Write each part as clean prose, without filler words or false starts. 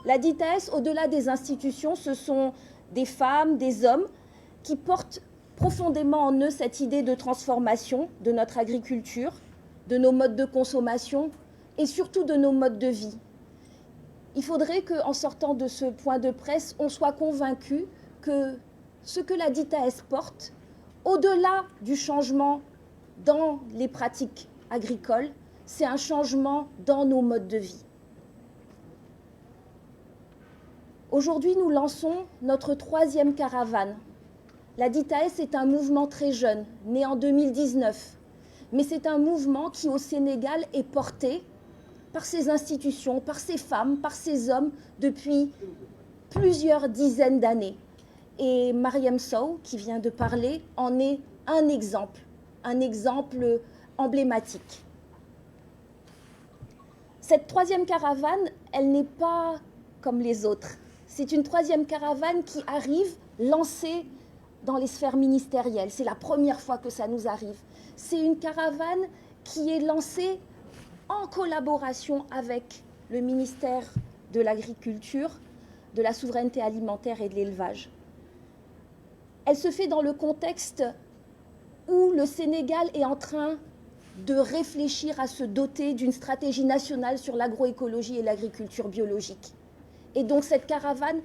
La DITAES, au-delà des institutions, ce sont des femmes, des hommes qui portent profondément en eux cette idée de transformation de notre agriculture, de nos modes de consommation et surtout de nos modes de vie. Il faudrait qu'en sortant de ce point de presse, on soit convaincu que ce que la DITAES porte, au-delà du changement dans les pratiques agricoles, c'est un changement dans nos modes de vie. Aujourd'hui, nous lançons notre 3e caravane. La DITAES est un mouvement très jeune, né en 2019, mais c'est un mouvement qui, au Sénégal, est porté par ses institutions, par ses femmes, par ses hommes, depuis plusieurs dizaines d'années. Et Mariam Sow, qui vient de parler, en est un exemple emblématique. Cette 3e caravane, elle n'est pas comme les autres. C'est une 3e caravane qui arrive lancée dans les sphères ministérielles. C'est la première fois que ça nous arrive. C'est une caravane qui est lancée en collaboration avec le ministère de l'Agriculture, de la souveraineté alimentaire et de l'élevage. Elle se fait dans le contexte où le Sénégal est en train de réfléchir à se doter d'une stratégie nationale sur l'agroécologie et l'agriculture biologique. Et donc cette caravane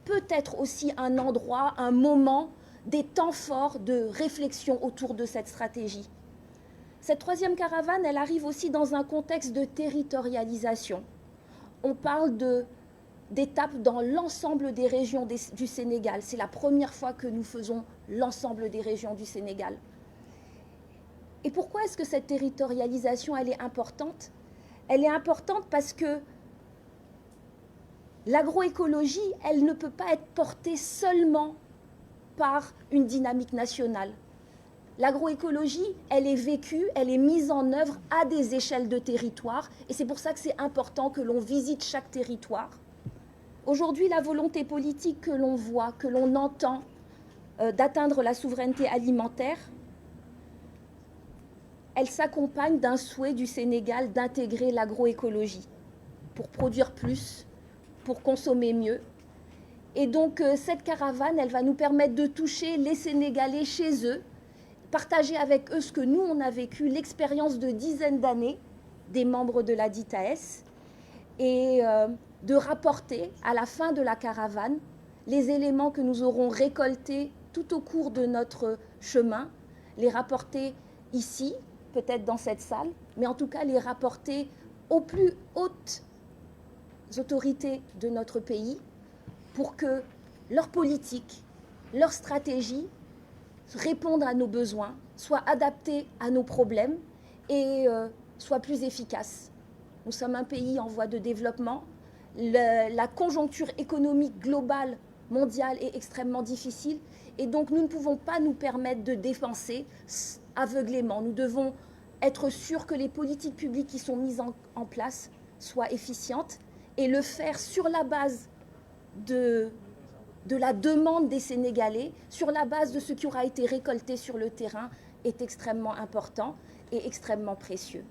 peut être aussi un endroit, un moment, des temps forts de réflexion autour de cette stratégie. Cette 3e caravane, elle arrive aussi dans un contexte de territorialisation. On parle d'étapes dans l'ensemble des régions du Sénégal. C'est la première fois que nous faisons l'ensemble des régions du Sénégal. Et pourquoi est-ce que cette territorialisation, elle est importante? Elle est importante parce que l'agroécologie, elle ne peut pas être portée seulement par une dynamique nationale. L'agroécologie, elle est vécue, elle est mise en œuvre à des échelles de territoire et c'est pour ça que c'est important que l'on visite chaque territoire. Aujourd'hui, la volonté politique que l'on voit, que l'on entend d'atteindre la souveraineté alimentaire, elle s'accompagne d'un souhait du Sénégal d'intégrer l'agroécologie pour produire plus, pour consommer mieux. Et donc cette caravane, elle va nous permettre de toucher les Sénégalais chez eux, partager avec eux ce que nous, on a vécu, l'expérience de dizaines d'années des membres de la DITAES et de rapporter à la fin de la caravane les éléments que nous aurons récoltés tout au cours de notre chemin, les rapporter ici, peut-être dans cette salle, mais en tout cas les rapporter aux plus hautes autorités de notre pays pour que leur politique, leur stratégie répondent à nos besoins, soient adaptées à nos problèmes et soient plus efficaces. Nous sommes un pays en voie de développement. La conjoncture économique globale, mondiale est extrêmement difficile et donc nous ne pouvons pas nous permettre de dépenser aveuglément. Nous devons être sûrs que les politiques publiques qui sont mises en place soient efficientes et le faire sur la base de la demande des Sénégalais, sur la base de ce qui aura été récolté sur le terrain, est extrêmement important et extrêmement précieux.